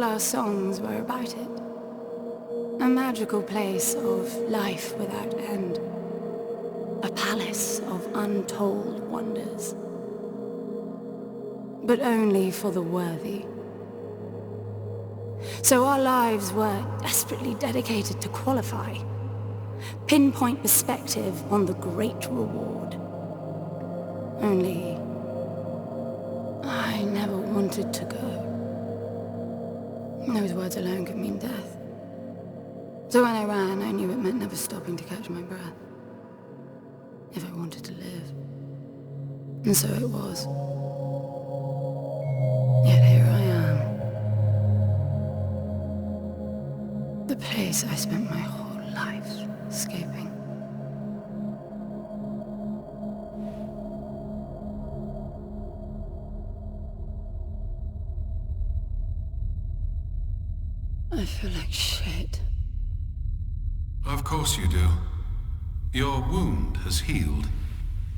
our songs were about it. A magical place of life without end. A palace of untold wonders. But only for the worthy. So our lives were desperately dedicated to qualify. Pinpoint perspective on the great reward. Only I never wanted to go. Those words alone could mean death. So when I ran, I knew it meant never stopping to catch my breath. If I wanted to live. And so it was. Yet here I am. The place I spent my whole life escaping. I feel like shit. Of course you do. Your wound has healed.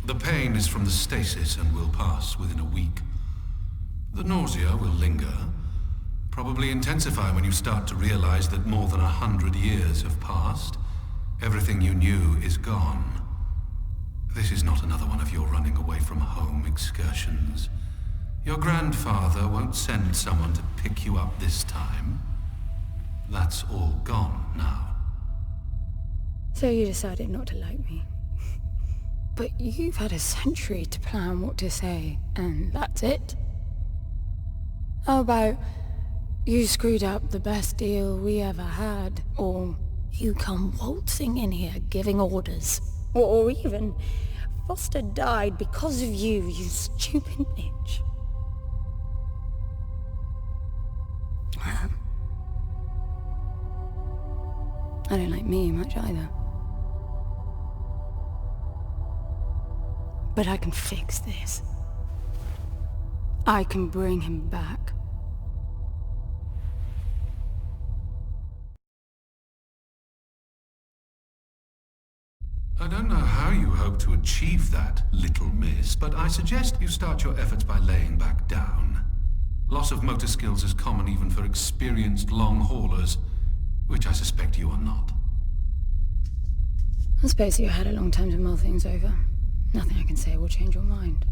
The pain is from the stasis and will pass within a week. The nausea will linger, probably intensify when you start to realize that more than 100 years have passed. Everything you knew is gone. This is not another one of your running away from home excursions. Your grandfather won't send someone to pick you up this time. That's all gone now. So you decided not to like me. But you've had a century to plan what to say, and that's it? How about you screwed up the best deal we ever had, or you come waltzing in here giving orders, or even Foster died because of you, you stupid bitch. I don't like me much either. But I can fix this. I can bring him back. I don't know how you hope to achieve that, little miss, but I suggest you start your efforts by laying back down. Loss of motor skills is common even for experienced long haulers, which I suspect you are not. I suppose you had a long time to mull things over. Nothing I can say will change your mind.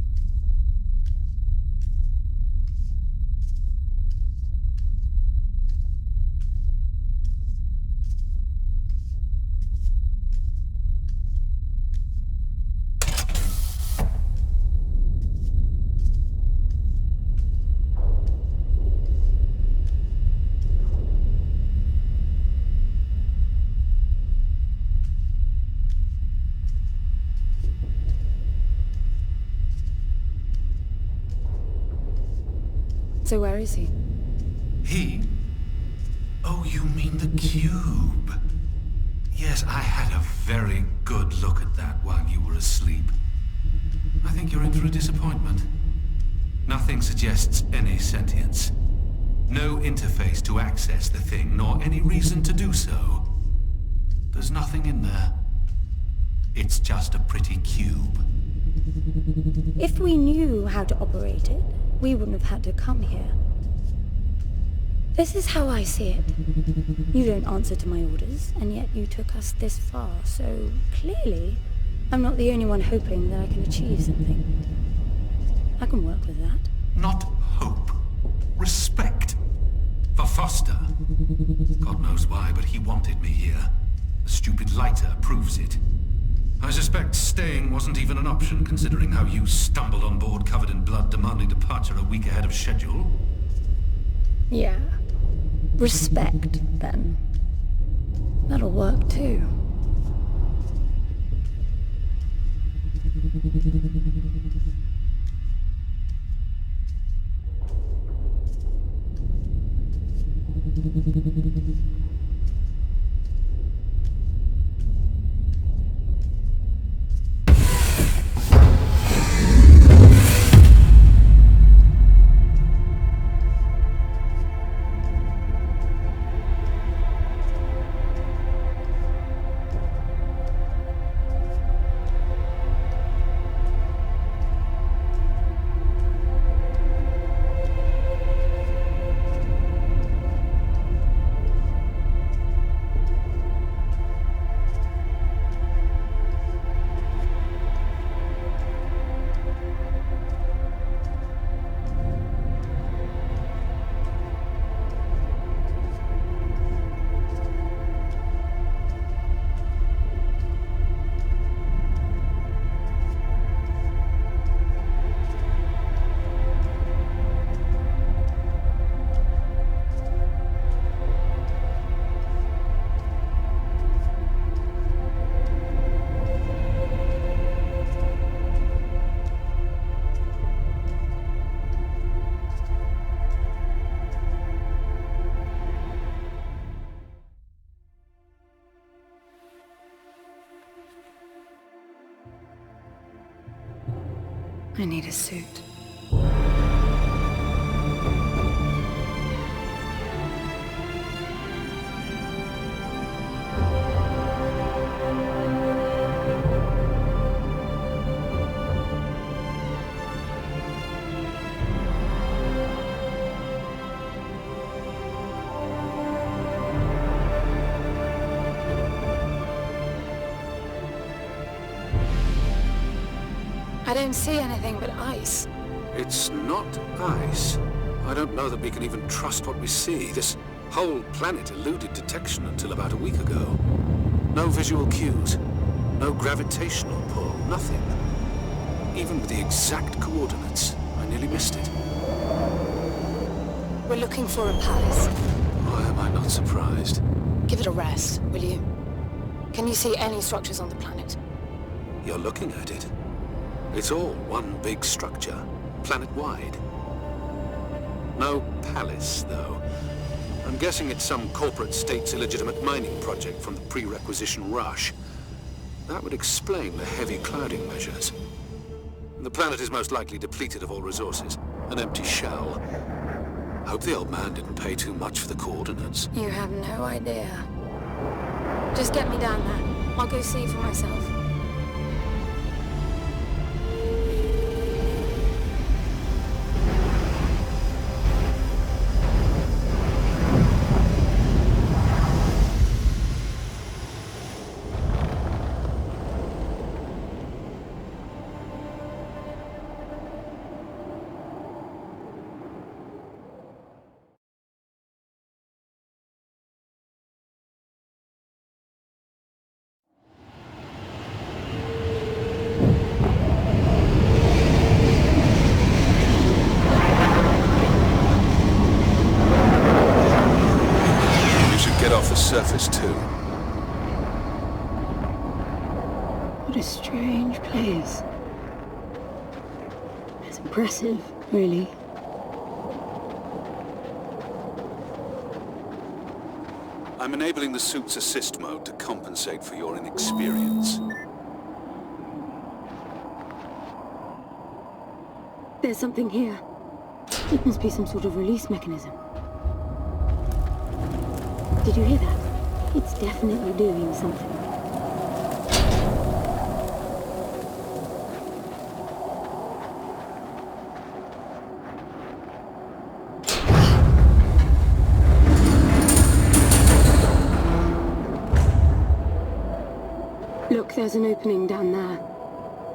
So where is he? He? Oh, you mean the cube. Yes, I had a very good look at that while you were asleep. I think you're in for a disappointment. Nothing suggests any sentience. No interface to access the thing, nor any reason to do so. There's nothing in there. It's just a pretty cube. If we knew how to operate it, we wouldn't have had to come here. This is how I see it. You don't answer to my orders, and yet you took us this far, so clearly I'm not the only one hoping that I can achieve something. I can work with that. Not hope. Respect. For Foster. God knows why, but he wanted me here. The stupid lighter proves it. I suspect staying wasn't even an option, considering how you stumbled on board covered in blood, demanding departure a week ahead of schedule. Yeah. Respect, then. That'll work, too. I need a suit. I don't see anything but ice. It's not ice. I don't know that we can even trust what we see. This whole planet eluded detection until about a week ago. No visual cues, no gravitational pull, nothing. Even with the exact coordinates, I nearly missed it. We're looking for a palace. Why am I not surprised? Give it a rest, will you? Can you see any structures on the planet? You're looking at it. It's all one big structure, planet-wide. No palace, though. I'm guessing it's some corporate state's illegitimate mining project from the pre-requisition rush. That would explain the heavy clouding measures. The planet is most likely depleted of all resources. An empty shell. Hope the old man didn't pay too much for the coordinates. You have no idea. Just get me down there. I'll go see for myself. Surface too. What a strange place. It's impressive, really. I'm enabling the suit's assist mode to compensate for your inexperience. There's something here. It must be some sort of release mechanism. Did you hear that? It's definitely doing something. Look, there's an opening down there.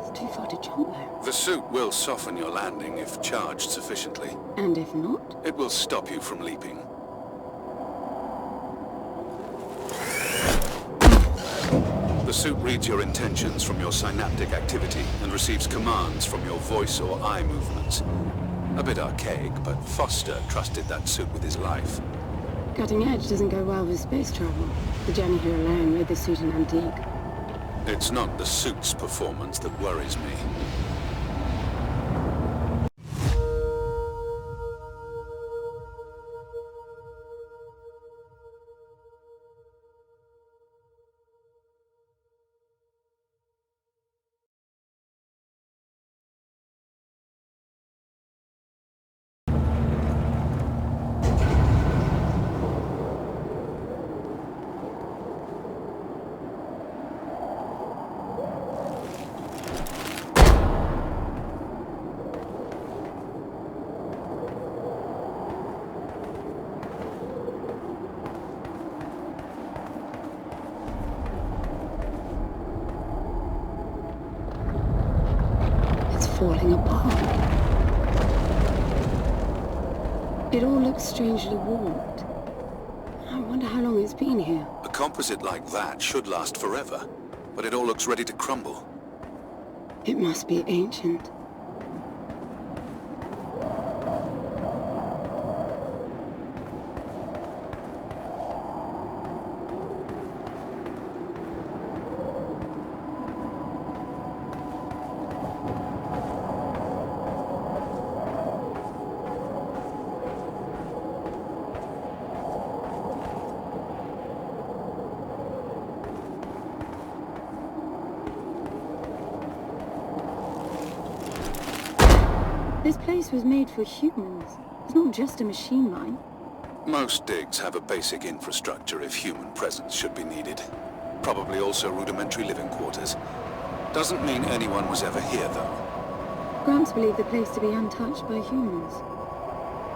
It's too far to jump, though. The suit will soften your landing if charged sufficiently. And if not? It will stop you from leaping. The suit reads your intentions from your synaptic activity and receives commands from your voice or eye movements. A bit archaic, but Foster trusted that suit with his life. Cutting edge doesn't go well with space travel. The journey here alone made the suit an antique. It's not the suit's performance that worries me. Falling apart. It all looks strangely warped. I wonder how long it's been here. A composite like that should last forever, but it all looks ready to crumble. It must be ancient. This place was made for humans. It's not just a machine mine. Most digs have a basic infrastructure if human presence should be needed. Probably also rudimentary living quarters. Doesn't mean anyone was ever here, though. Gramps believed the place to be untouched by humans.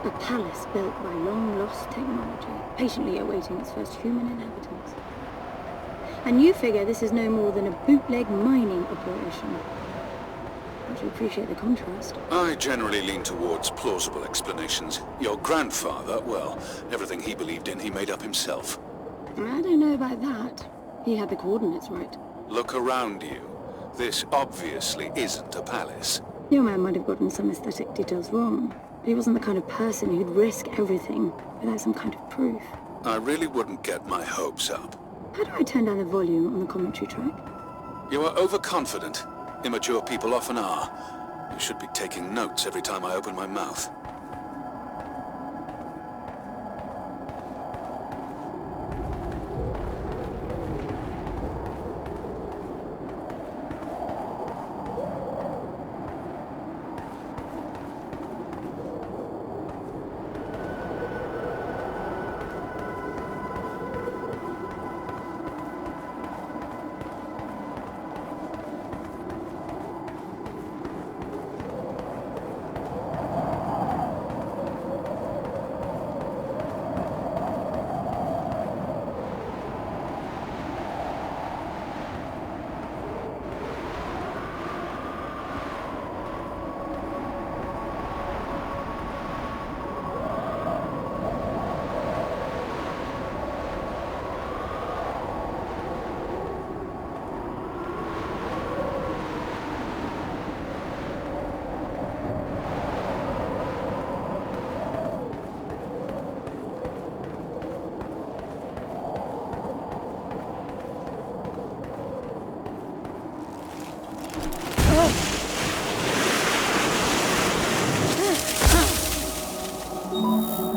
A palace built by long-lost technology, patiently awaiting its first human inhabitants. And you figure this is no more than a bootleg mining operation. But you appreciate the contrast. I generally lean towards plausible explanations. Your grandfather, well, everything he believed in, he made up himself. I don't know about that. He had the coordinates right. Look around you. This obviously isn't a palace. Your man might have gotten some aesthetic details wrong, but he wasn't the kind of person who'd risk everything without some kind of proof. I really wouldn't get my hopes up. How do I turn down the volume on the commentary track? You are overconfident. Immature people often are. You should be taking notes every time I open my mouth.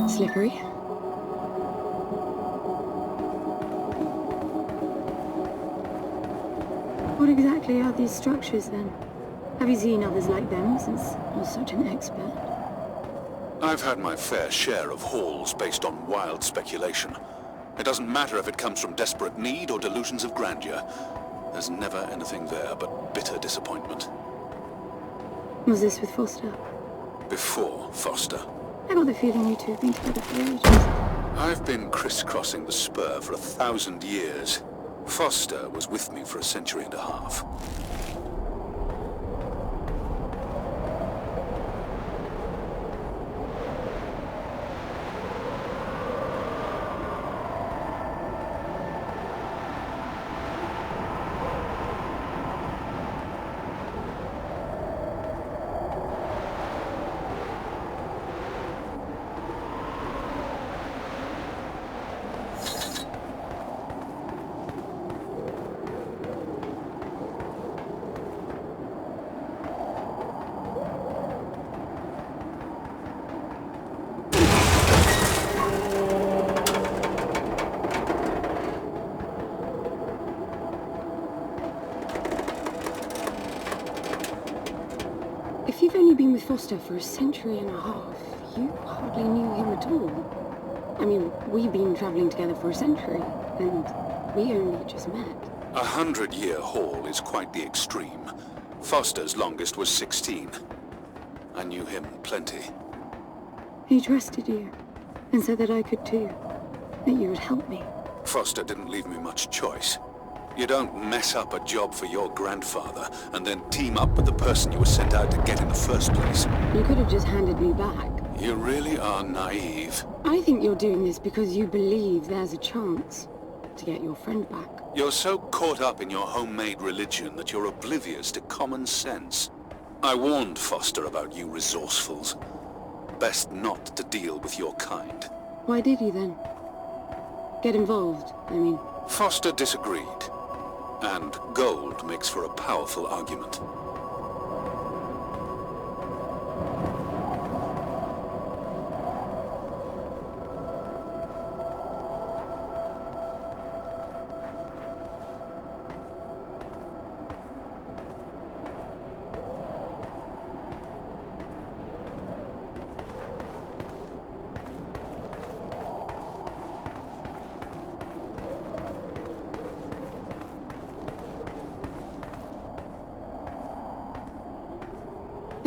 Slippery. What exactly are these structures then? Have you seen others like them since you're such an expert? I've had my fair share of halls based on wild speculation. It doesn't matter if it comes from desperate need or delusions of grandeur. There's never anything there but bitter disappointment. Was this with Foster? Before Foster. I got the feeling you two have been together for ages. I've been crisscrossing the spur for 1,000 years. Foster was with me for a century and a half. If you've only been with Foster for a century and a half, you hardly knew him at all. I mean, we've been traveling together for a century, and we only just met. 100-year haul is quite the extreme. Foster's longest was 16. I knew him plenty. He trusted you, and said that I could too, that you would help me. Foster didn't leave me much choice. You don't mess up a job for your grandfather and then team up with the person you were sent out to get in the first place. You could have just handed me back. You really are naive. I think you're doing this because you believe there's a chance to get your friend back. You're so caught up in your homemade religion that you're oblivious to common sense. I warned Foster about you resourcefuls. Best not to deal with your kind. Why did you then? Get involved, I mean. Foster disagreed. And gold makes for a powerful argument.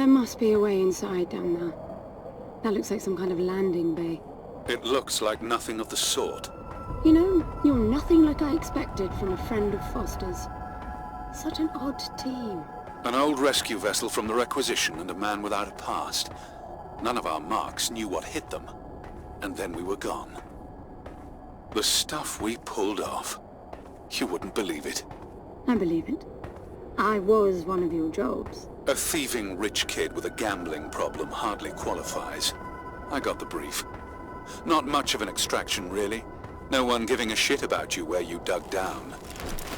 There must be a way inside down there. That looks like some kind of landing bay. It looks like nothing of the sort. You know, you're nothing like I expected from a friend of Foster's. Such an odd team. An old rescue vessel from the Requisition and a man without a past. None of our marks knew what hit them. And then we were gone. The stuff we pulled off. You wouldn't believe it. I believe it. I was one of your jobs. A thieving rich kid with a gambling problem hardly qualifies. I got the brief. Not much of an extraction, really. No one giving a shit about you where you dug down.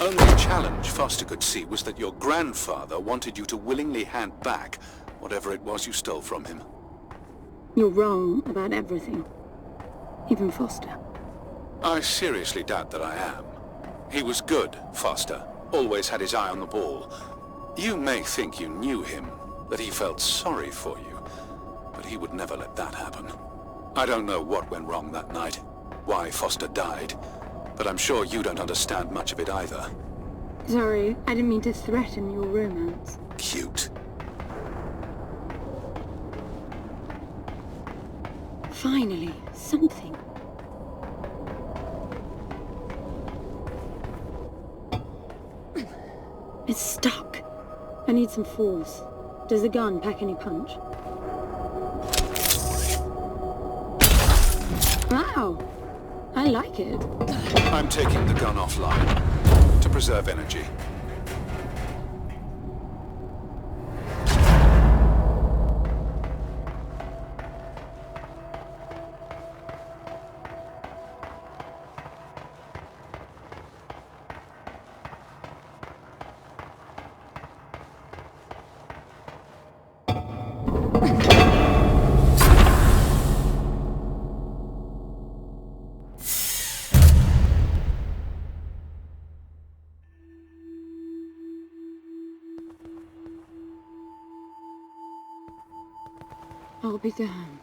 Only challenge Foster could see was that your grandfather wanted you to willingly hand back whatever it was you stole from him. You're wrong about everything. Even Foster. I seriously doubt that I am. He was good, Foster. Always had his eye on the ball. You may think you knew him, that he felt sorry for you, but he would never let that happen. I don't know what went wrong that night, why Foster died, but I'm sure you don't understand much of it either. Sorry, I didn't mean to threaten your romance. Cute. Finally, something. It's stuck. I need some force. Does the gun pack any punch? Wow! I like it. I'm taking the gun offline to preserve energy. I'll be damned.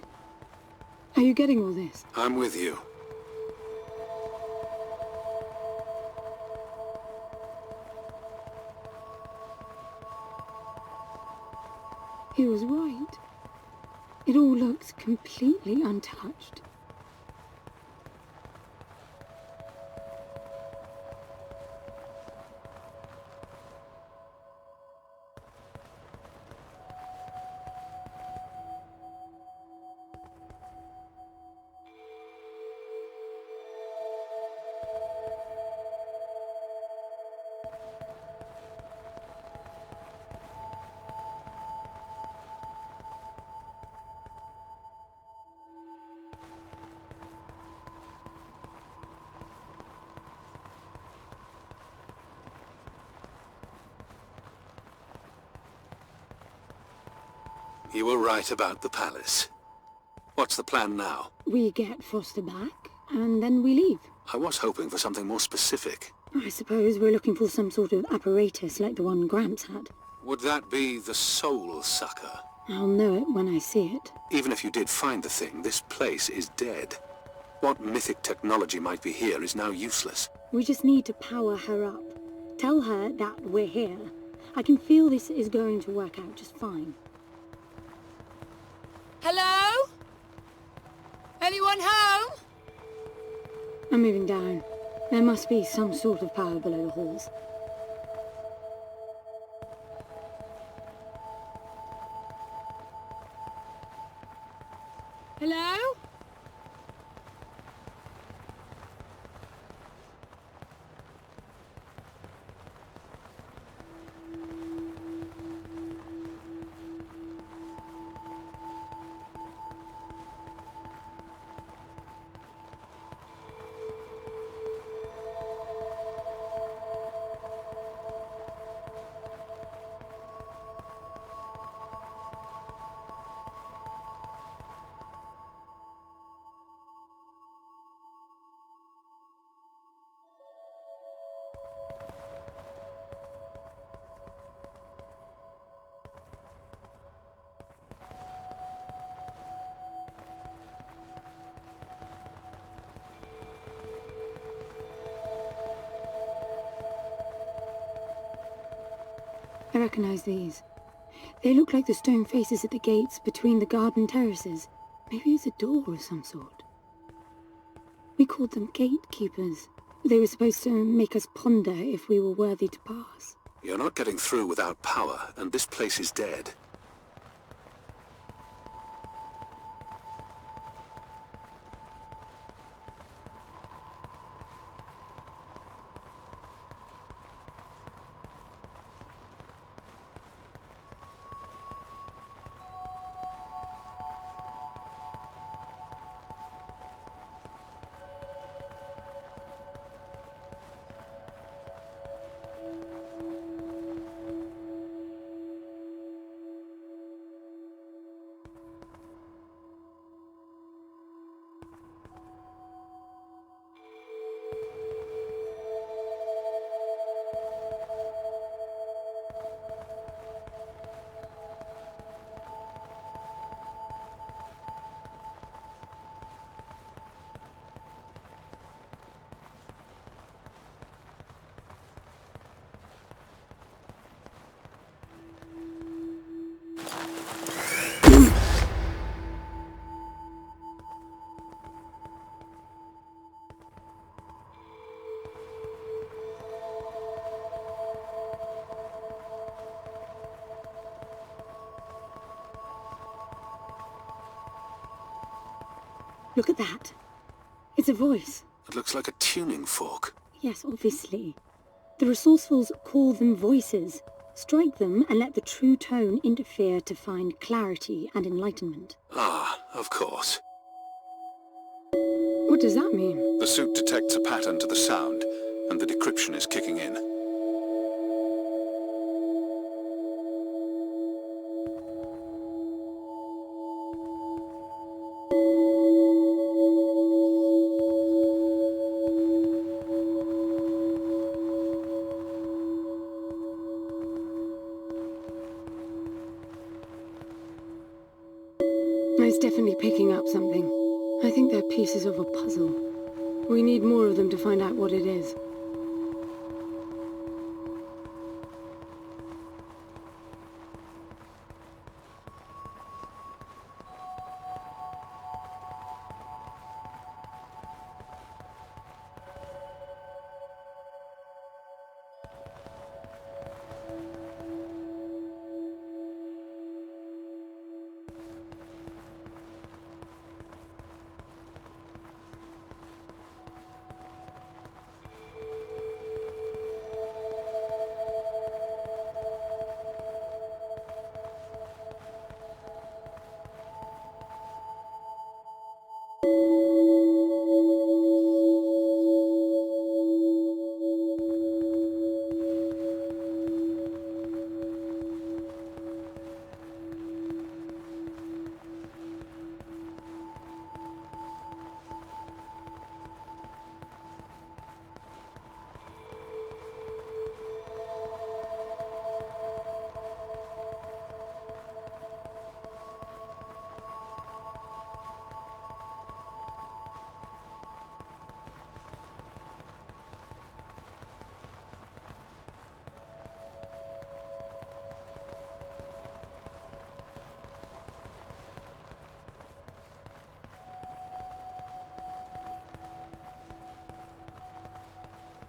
Are you getting all this? I'm with you. He was right. It all looks completely untouched. You were right about the palace. What's the plan now? We get Foster back, and then we leave. I was hoping for something more specific. I suppose we're looking for some sort of apparatus like the one Gramps had. Would that be the Soul Sucker? I'll know it when I see it. Even if you did find the thing, this place is dead. What mythic technology might be here is now useless. We just need to power her up. Tell her that we're here. I can feel this is going to work out just fine. Hello? Anyone home? I'm moving down. There must be some sort of power below the halls. Hello? I recognize these. They look like the stone faces at the gates between the garden terraces. Maybe it's a door of some sort. We called them gatekeepers. They were supposed to make us ponder if we were worthy to pass. You're not getting through without power, and this place is dead. Look at that. It's a voice. It looks like a tuning fork. Yes, obviously. The resourcefuls call them voices. Strike them and let the true tone interfere to find clarity and enlightenment. Ah, of course. What does that mean? The suit detects a pattern to the sound, and the decryption is kicking in. It's definitely picking up something. I think they're pieces of a puzzle. We need more of them to find out what it is.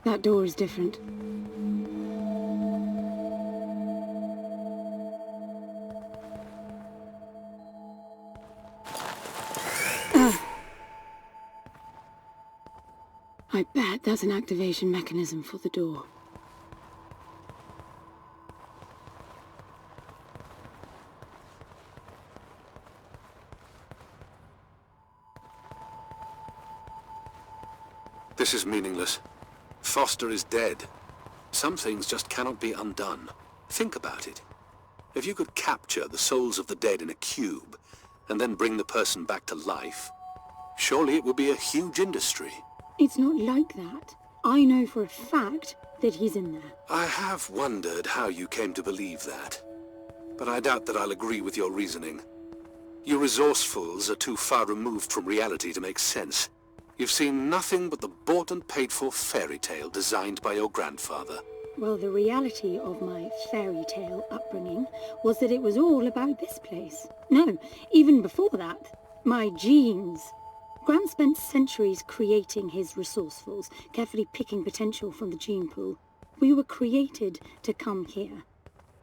That door is different. I bet that's an activation mechanism for the door. This is meaningless. Foster is dead. Some things just cannot be undone. Think about it. If you could capture the souls of the dead in a cube, and then bring the person back to life, surely it would be a huge industry. It's not like that. I know for a fact that he's in there. I have wondered how you came to believe that, but I doubt that I'll agree with your reasoning. You resourcefuls are too far removed from reality to make sense. You've seen nothing but the bought and paid for fairy tale designed by your grandfather. Well, the reality of my fairy tale upbringing was that it was all about this place. No, even before that, my genes. Grant spent centuries creating his resourcefuls, carefully picking potential from the gene pool. We were created to come here,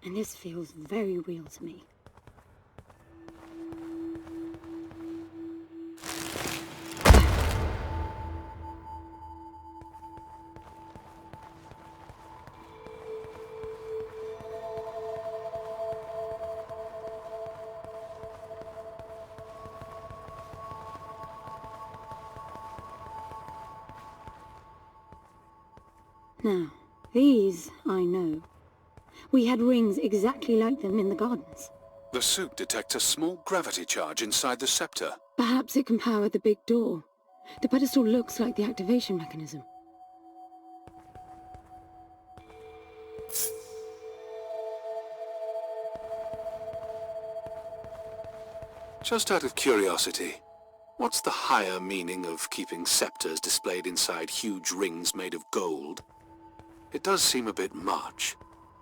and this feels very real to me. Now, these I know. We had rings exactly like them in the gardens. The suit detects a small gravity charge inside the scepter. Perhaps it can power the big door. The pedestal looks like the activation mechanism. Just out of curiosity, what's the higher meaning of keeping scepters displayed inside huge rings made of gold? It does seem a bit much,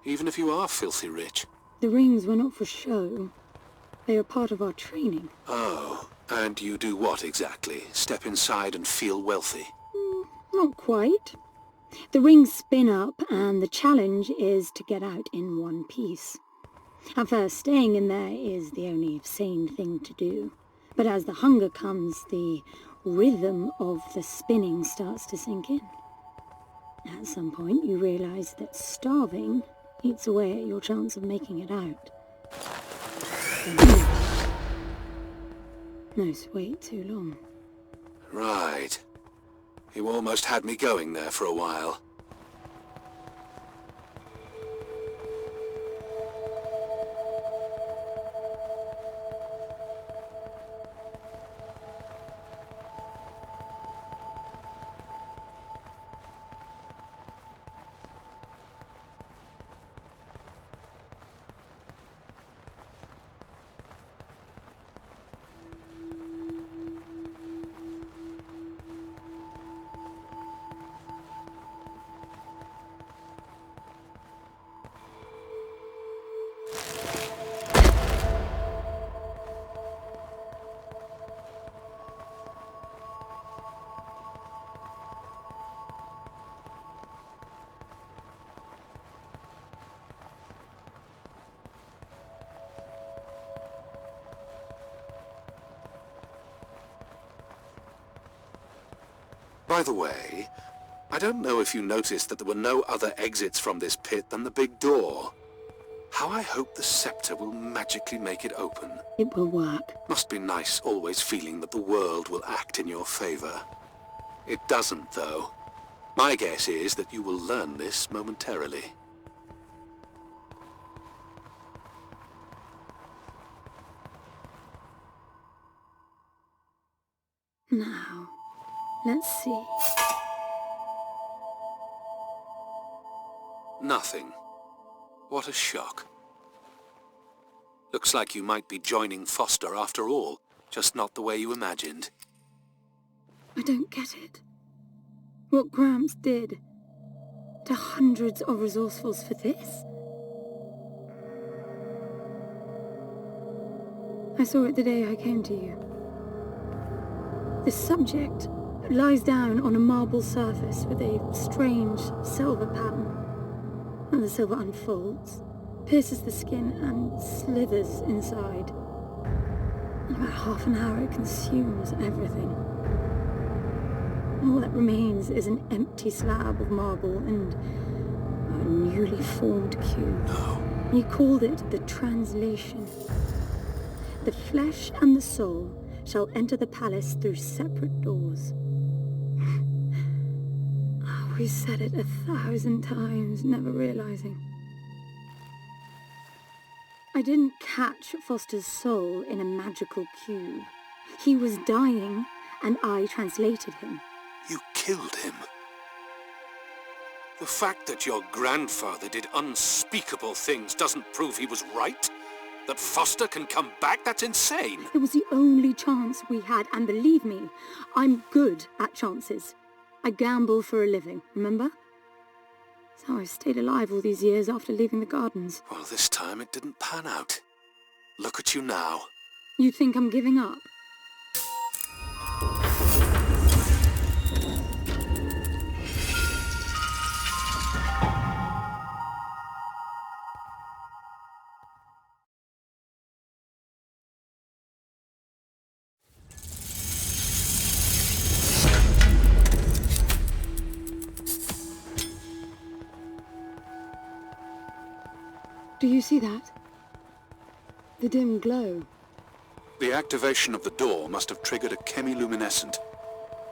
even if you are filthy rich. The rings were not for show. They are part of our training. Oh, and you do what exactly? Step inside and feel wealthy? Not quite. The rings spin up, and the challenge is to get out in one piece. At first, staying in there is the only sane thing to do. But as the hunger comes, the rhythm of the spinning starts to sink in. At some point, you realize that starving eats away at your chance of making it out. No, wait too long. Right. You almost had me going there for a while. By the way, I don't know if you noticed that there were no other exits from this pit than the big door. How I hope the scepter will magically make it open. It will work. Must be nice always feeling that the world will act in your favor. It doesn't, though. My guess is that you will learn this momentarily. Now, let's see. Nothing. What a shock. Looks like you might be joining Foster after all, just not the way you imagined. I don't get it. What Gramps did to hundreds of resourcefuls for this? I saw it the day I came to you. The subject lies down on a marble surface with a strange silver pattern. And the silver unfolds, pierces the skin, and slithers inside. In about half an hour it consumes everything. All that remains is an empty slab of marble and a newly formed cube. No. He called it the translation. The flesh and the soul shall enter the palace through separate doors. We said it 1,000 times, never realizing. I didn't catch Foster's soul in a magical cube. He was dying, and I translated him. You killed him. The fact that your grandfather did unspeakable things doesn't prove he was right. That Foster can come back, that's insane. It was the only chance we had, and believe me, I'm good at chances. I gamble for a living, remember? It's how I stayed alive all these years after leaving the gardens. Well, this time it didn't pan out. Look at you now. You think I'm giving up? Do you see that? The dim glow. The activation of the door must have triggered a chemiluminescent.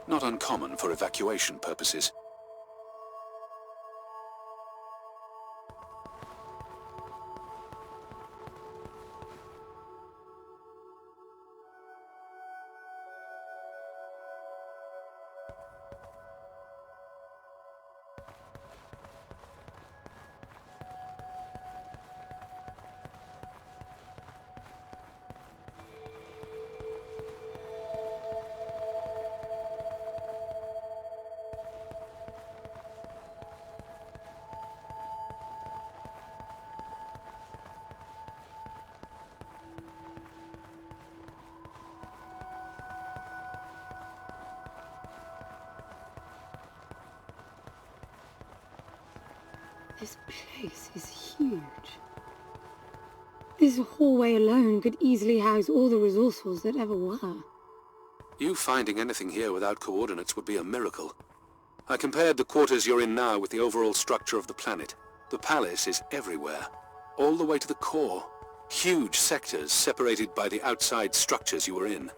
Not uncommon for evacuation purposes. This place is huge. This hallway alone could easily house all the resourcefuls that ever were. You finding anything here without coordinates would be a miracle. I compared the quarters you're in now with the overall structure of the planet. The palace is everywhere, all the way to the core. Huge sectors separated by the outside structures you were in.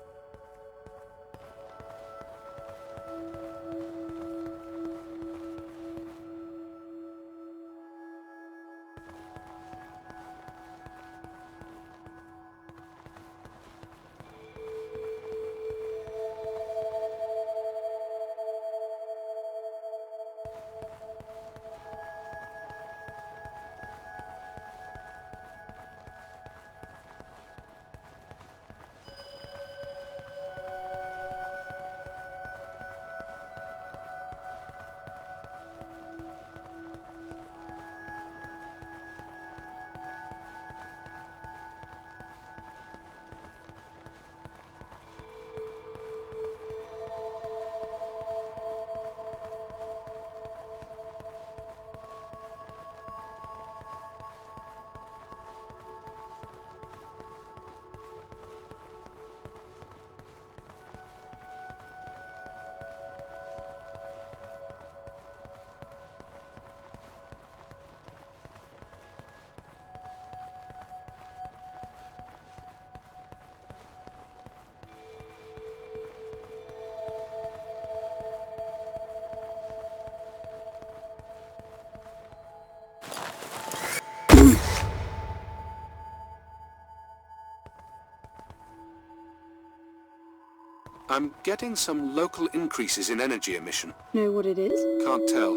I'm getting some local increases in energy emission. Know what it is? Can't tell.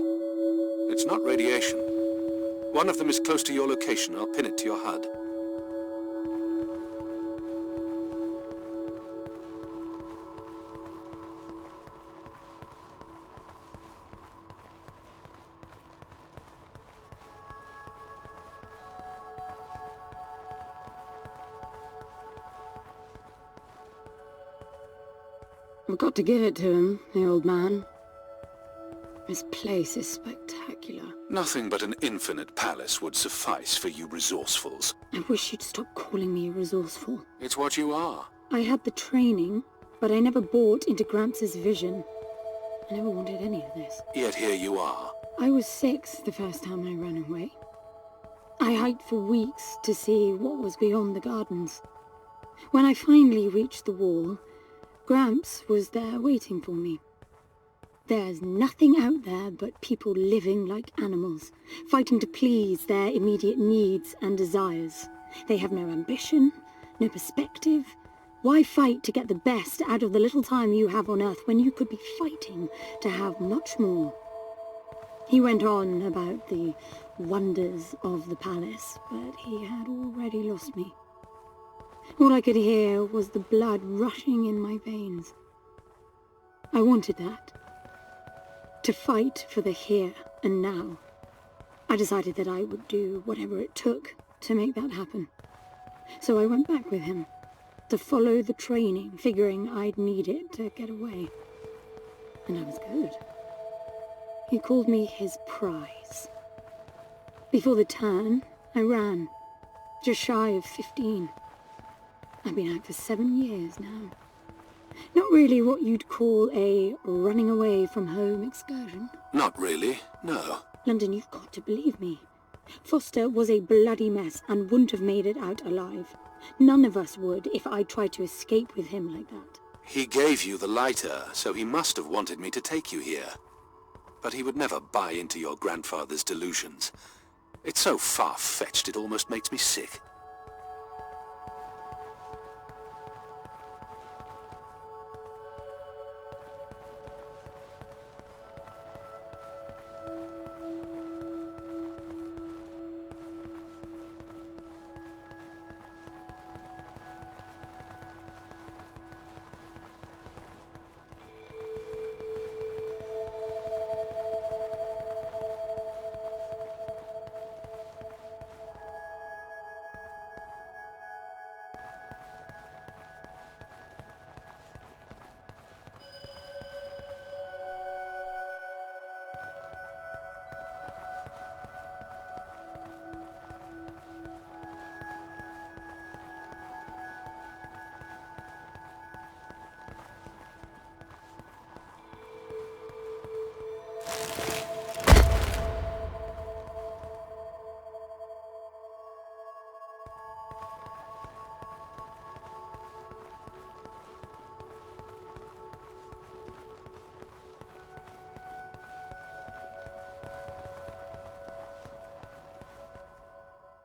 It's not radiation. One of them is close to your location. I'll pin it to your HUD. I've got to give it to him, the old man. This place is spectacular. Nothing but an infinite palace would suffice for you resourcefuls. I wish you'd stop calling me resourceful. It's what you are. I had the training, but I never bought into Gramps' vision. I never wanted any of this. Yet here you are. I was 6 the first time I ran away. I hiked for weeks to see what was beyond the gardens. When I finally reached the wall, Gramps was there waiting for me. There's nothing out there but people living like animals, fighting to please their immediate needs and desires. They have no ambition, no perspective. Why fight to get the best out of the little time you have on Earth when you could be fighting to have much more? He went on about the wonders of the palace, but he had already lost me. All I could hear was the blood rushing in my veins. I wanted that. To fight for the here and now. I decided that I would do whatever it took to make that happen. So I went back with him, to follow the training, figuring I'd need it to get away. And I was good. He called me his prize. Before the turn, I ran, just shy of 15. I've been out for 7 years now. Not really what you'd call a running away from home excursion. Not really, no. London, you've got to believe me. Foster was a bloody mess and wouldn't have made it out alive. None of us would if I tried to escape with him like that. He gave you the lighter, so he must have wanted me to take you here. But he would never buy into your grandfather's delusions. It's so far-fetched it almost makes me sick.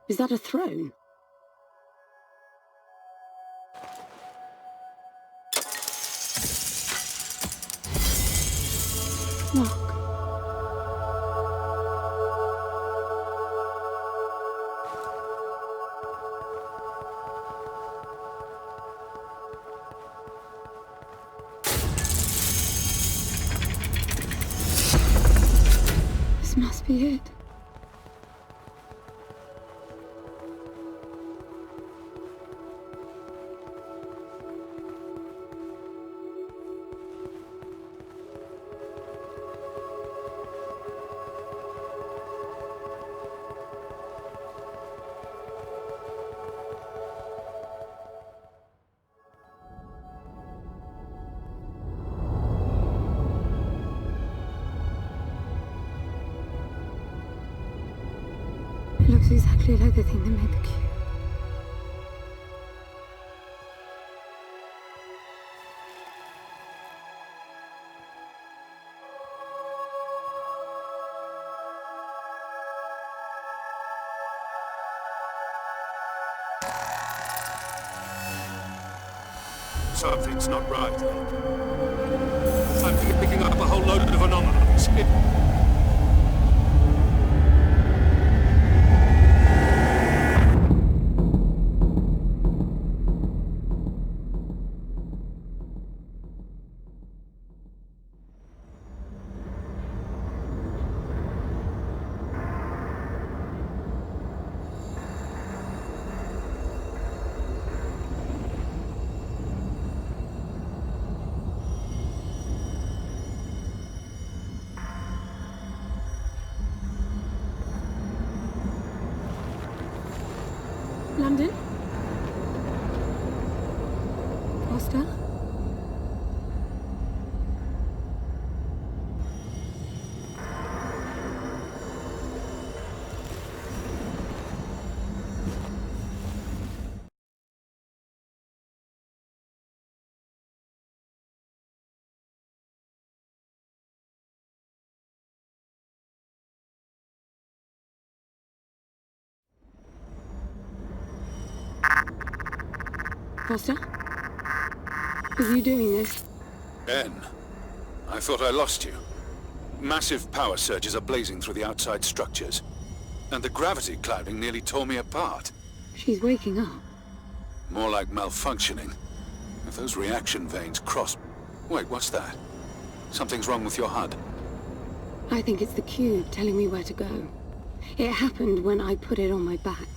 Is that a throne? Look. This must be it. It looks exactly like the thing that made the cube. Something's not right. I'm picking up a whole load of anomalies. London? Foster? Foster? Are you doing this? Ben, I thought I lost you. Massive power surges are blazing through the outside structures. And the gravity clouding nearly tore me apart. She's waking up. More like malfunctioning. If those reaction veins cross... Wait, what's that? Something's wrong with your HUD. I think it's the cube telling me where to go. It happened when I put it on my back.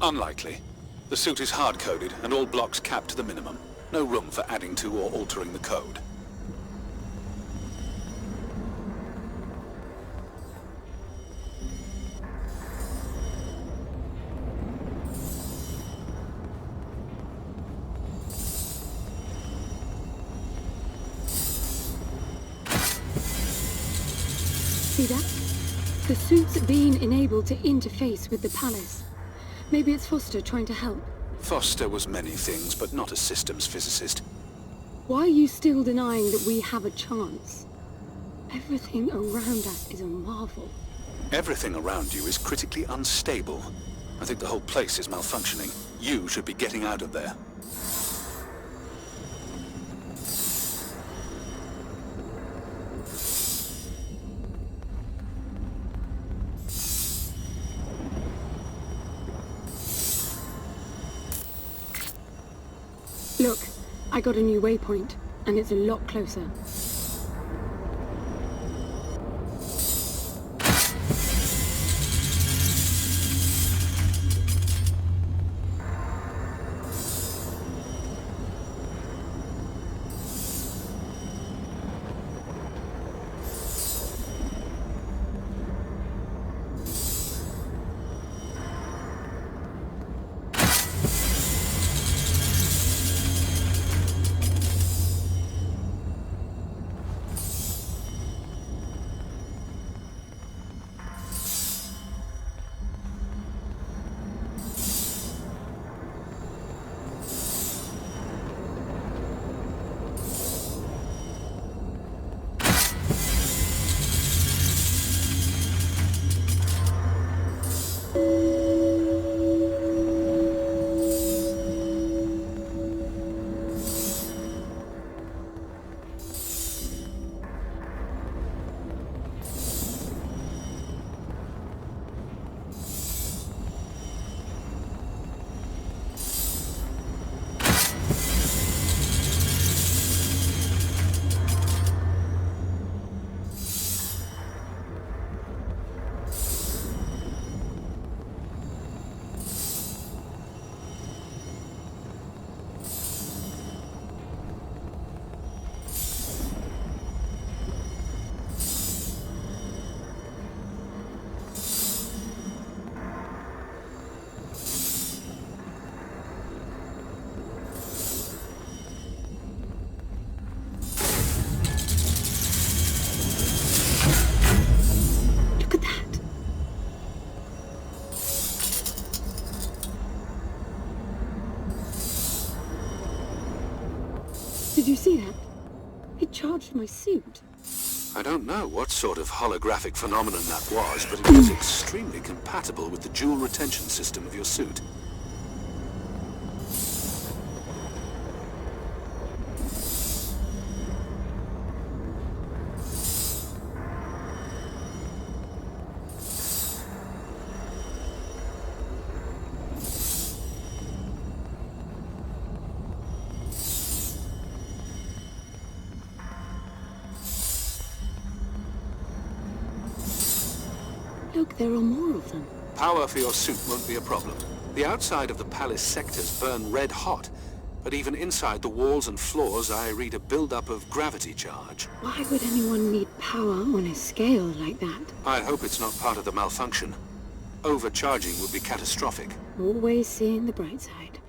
Unlikely. The suit is hard-coded and all blocks capped to the minimum. No room for adding to or altering the code. See that? The suit's being enabled to interface with the palace. Maybe it's Foster trying to help. Foster was many things, but not a systems physicist. Why are you still denying that we have a chance? Everything around us is a marvel. Everything around you is critically unstable. I think the whole place is malfunctioning. You should be getting out of there. Look, I got a new waypoint, and it's a lot closer. Did you see that? It charged my suit. I don't know what sort of holographic phenomenon that was, but it was extremely compatible with the dual retention system of your suit. Look, there are more of them. Power for your suit won't be a problem. The outside of the palace sectors burn red hot, but even inside the walls and floors I read a build-up of gravity charge. Why would anyone need power on a scale like that? I hope it's not part of the malfunction. Overcharging would be catastrophic. Always seeing the bright side.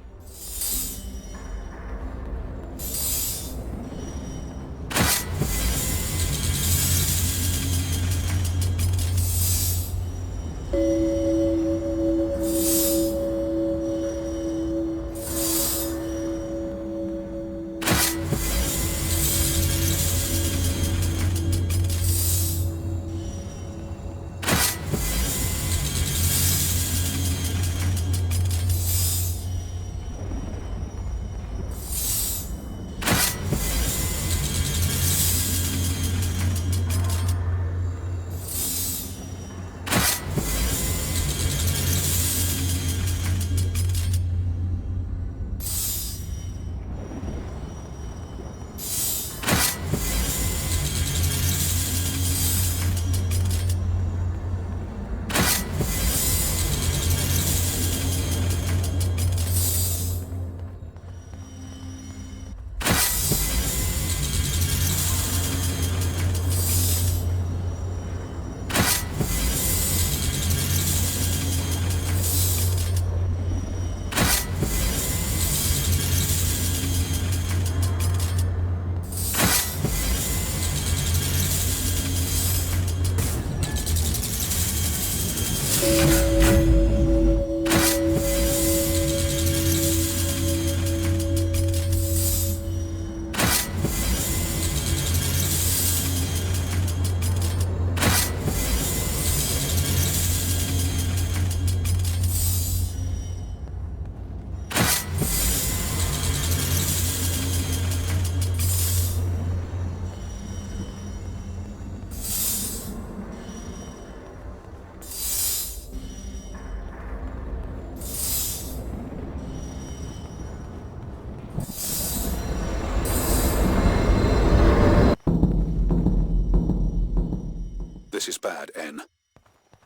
This is bad, N.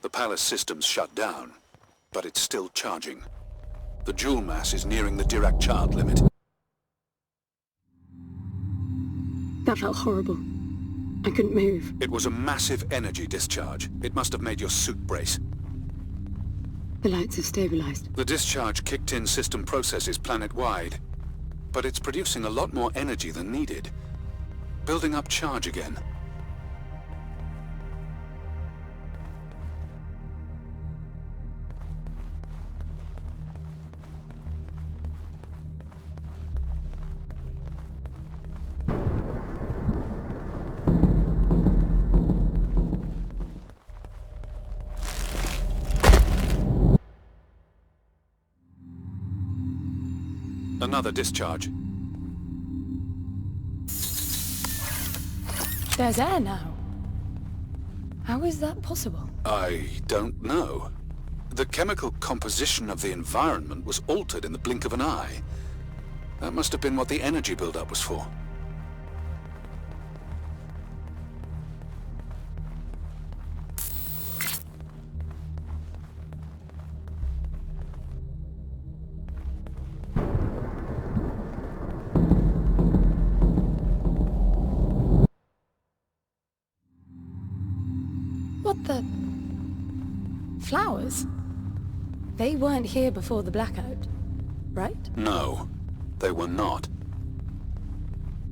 The palace system's shut down, but it's still charging. The jewel mass is nearing the Dirac child limit. That felt horrible. I couldn't move. It was a massive energy discharge. It must have made your suit brace. The lights have stabilized. The discharge kicked in system processes planet-wide, but it's producing a lot more energy than needed. Building up charge again. Another discharge. There's air now. How is that possible? I don't know. The chemical composition of the environment was altered in the blink of an eye. That must have been what the energy buildup was for. What the... Flowers? They weren't here before the blackout, right? No, they were not.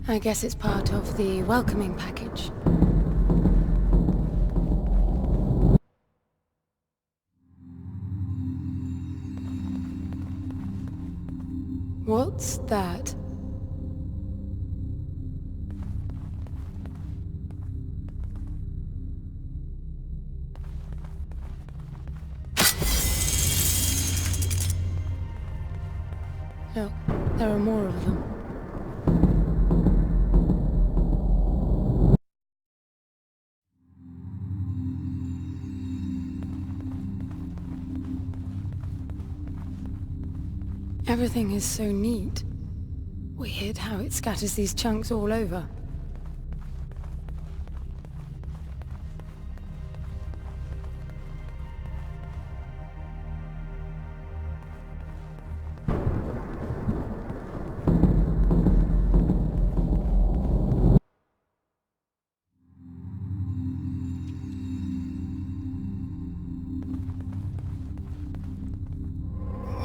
I guess it's part of the welcoming package. What's that? Look, there are more of them. Everything is so neat. Weird how it scatters these chunks all over.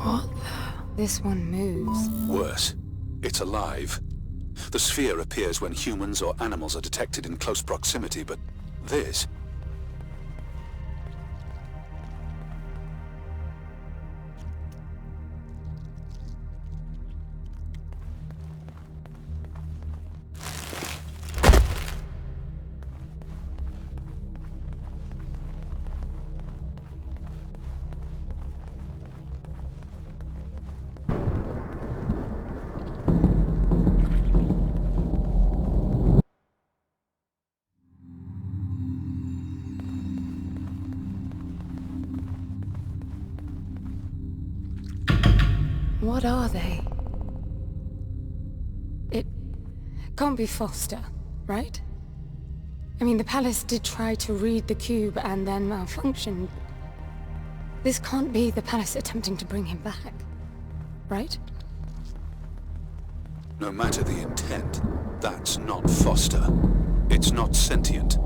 What the... This one moves. Worse, it's alive. The sphere appears when humans or animals are detected in close proximity, but this... What are they? It can't be Foster, right? I mean, the palace did try to read the cube and then malfunctioned. This can't be the palace attempting to bring him back, right? No matter the intent, that's not Foster. It's not sentient.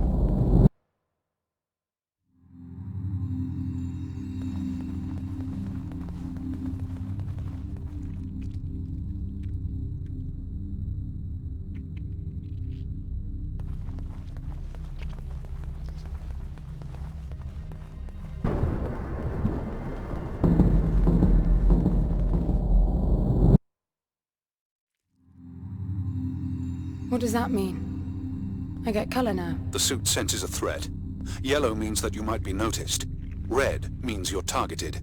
What does that mean? I get color now. The suit senses a threat. Yellow means that you might be noticed. Red means you're targeted.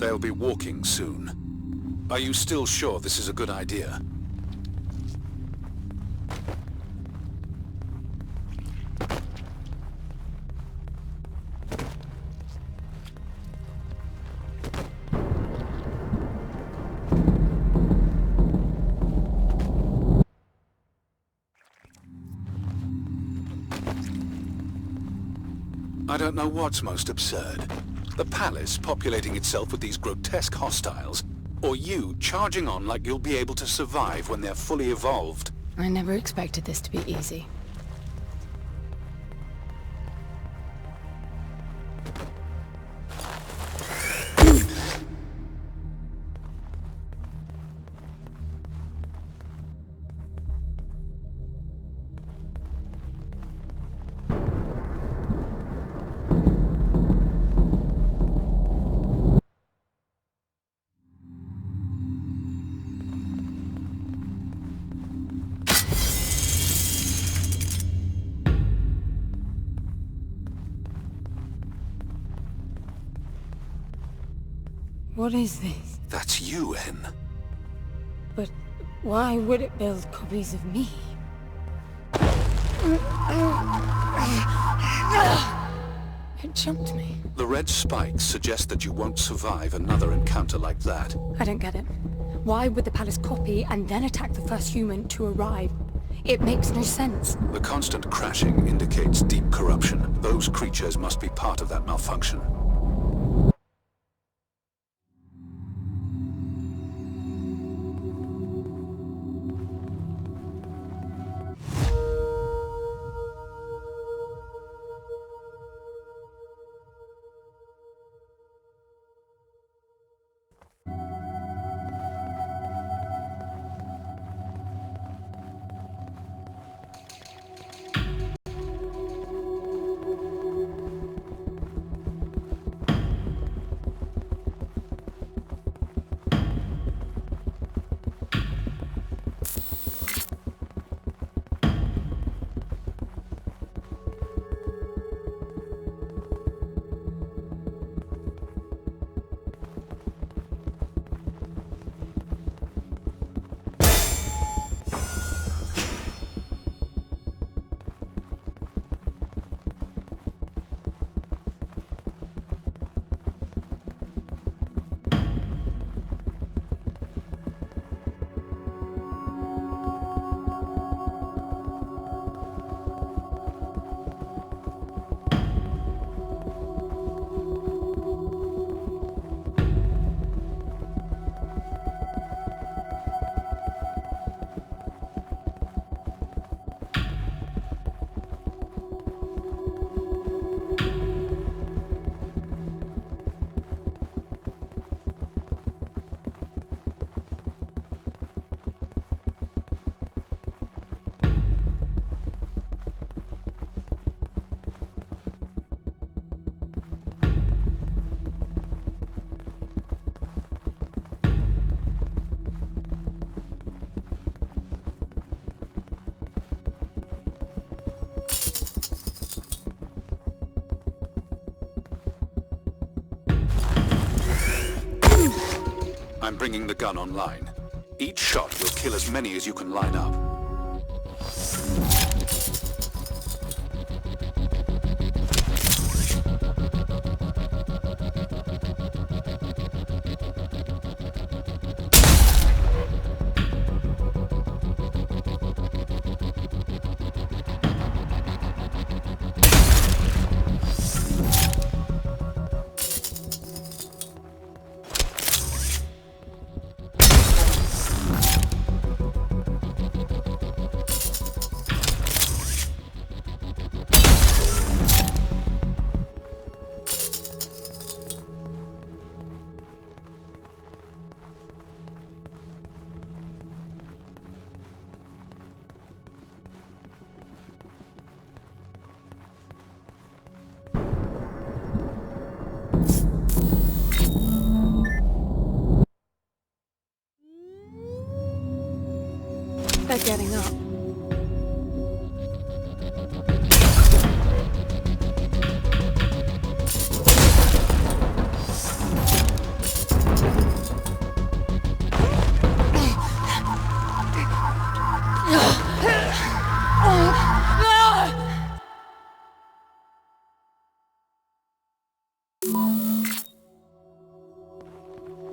They'll be walking soon. Are you still sure this is a good idea? I don't know what's most absurd. The palace populating itself with these grotesque hostiles, or you charging on like you'll be able to survive when they're fully evolved. I never expected this to be easy. What is this? That's you, Hen. But why would it build copies of me? It jumped me. The red spikes suggest that you won't survive another encounter like that. I don't get it. Why would the palace copy and then attack the first human to arrive? It makes no sense. The constant crashing indicates deep corruption. Those creatures must be part of that malfunction. I'm bringing the gun online. Each shot will kill as many as you can line up.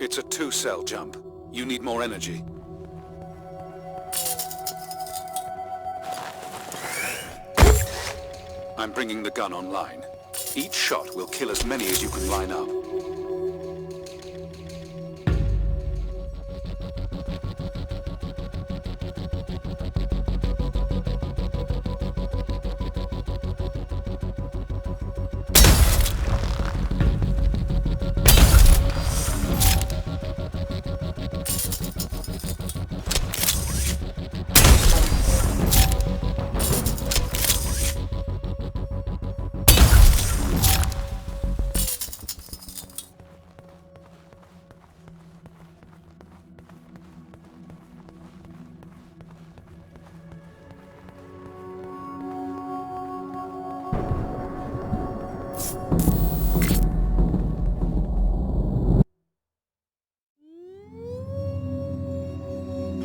It's a 2-cell jump. You need more energy. I'm bringing the gun online. Each shot will kill as many as you can line up.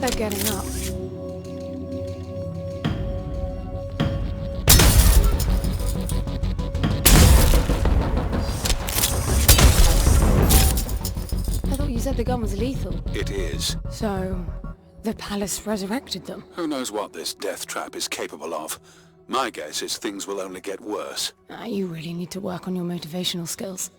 They're getting up. I thought you said the gun was lethal. It is. So, the palace resurrected them? Who knows what this death trap is capable of? My guess is things will only get worse. You really need to work on your motivational skills.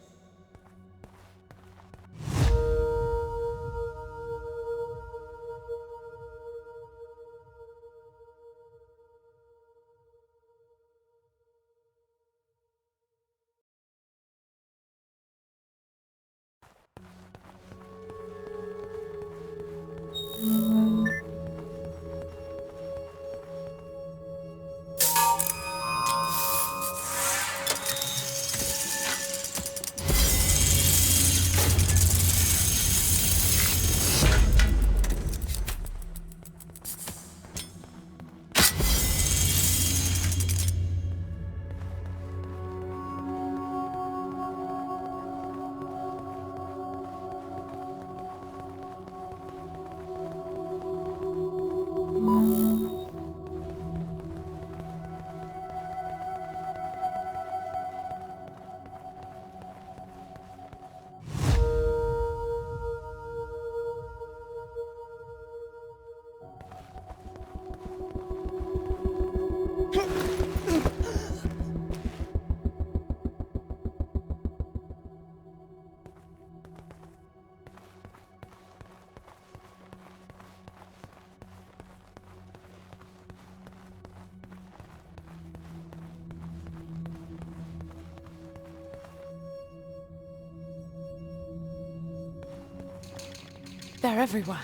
They're everywhere.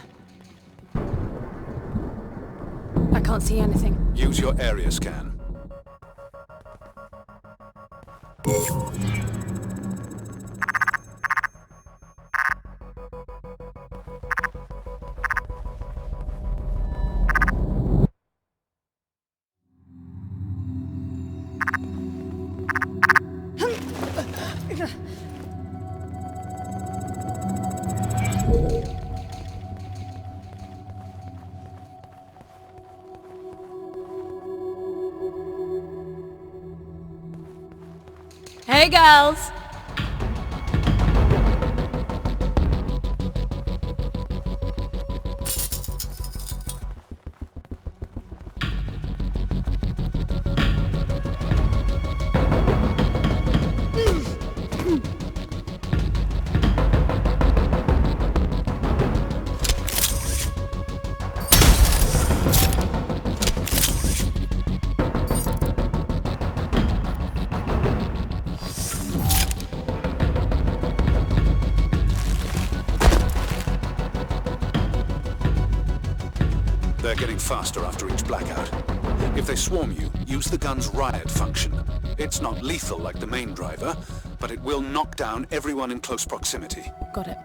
I can't see anything. Use your area scan. Hey, girls! They're getting faster after each blackout. If they swarm you, use the gun's riot function. It's not lethal like the main driver, but it will knock down everyone in close proximity. Got it.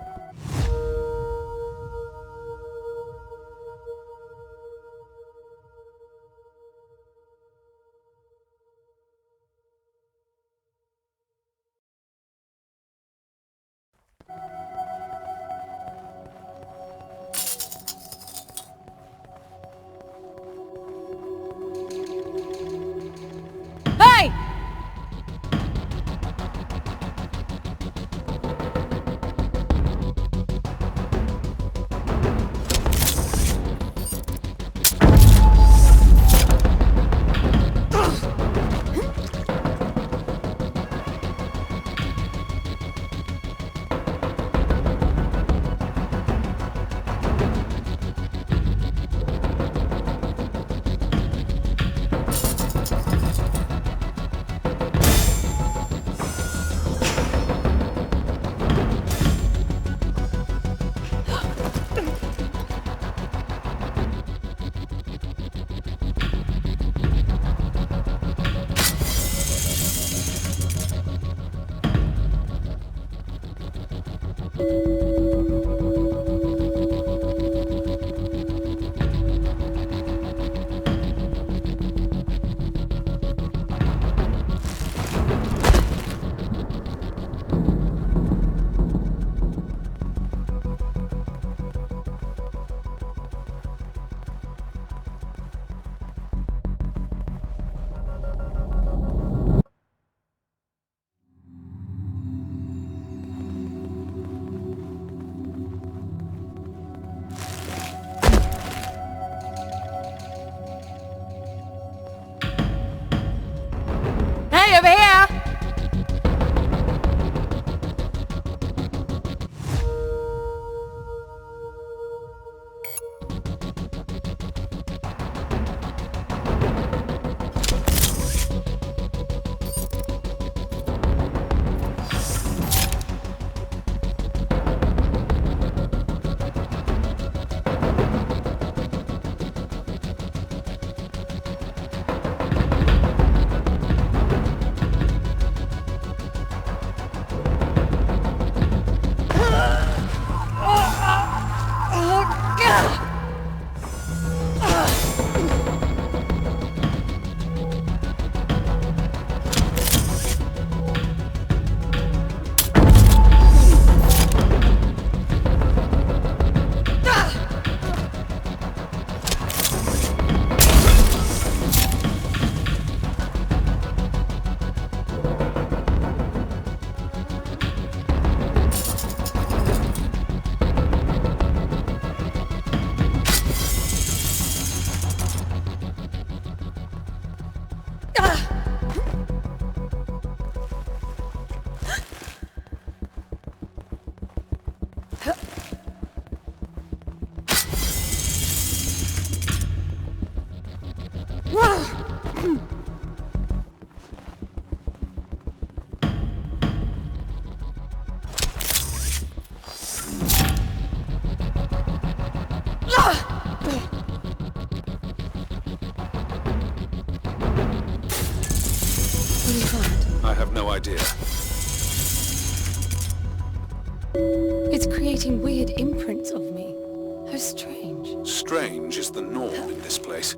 Hey! I have no idea. It's creating weird imprints of me. How strange. Strange is the norm in this place.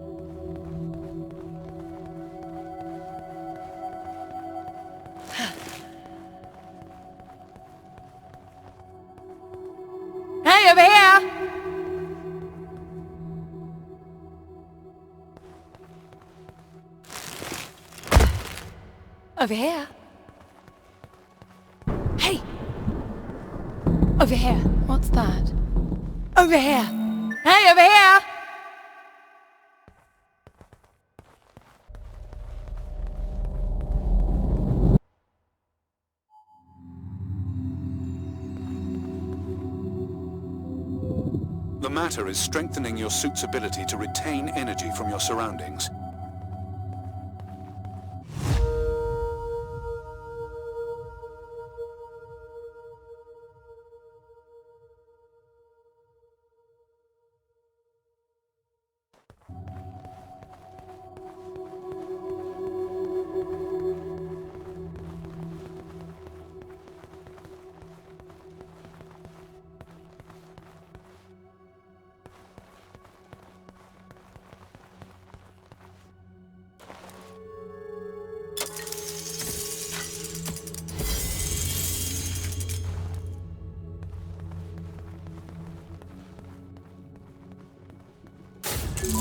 Hey, over here! Over here. Hey! Over here. What's that? Over here. Hey, over here! The matter is strengthening your suit's ability to retain energy from your surroundings.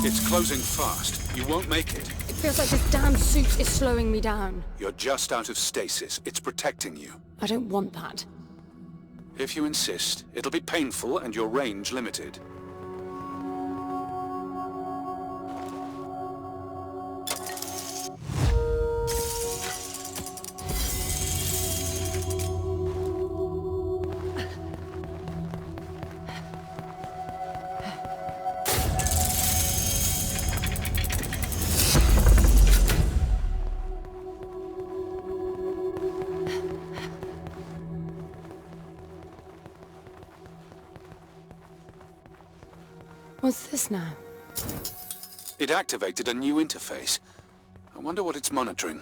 It's closing fast. You won't make it. It feels like this damn suit is slowing me down. You're just out of stasis. It's protecting you. I don't want that. If you insist, it'll be painful and your range limited. What's this now? It activated a new interface. I wonder what it's monitoring.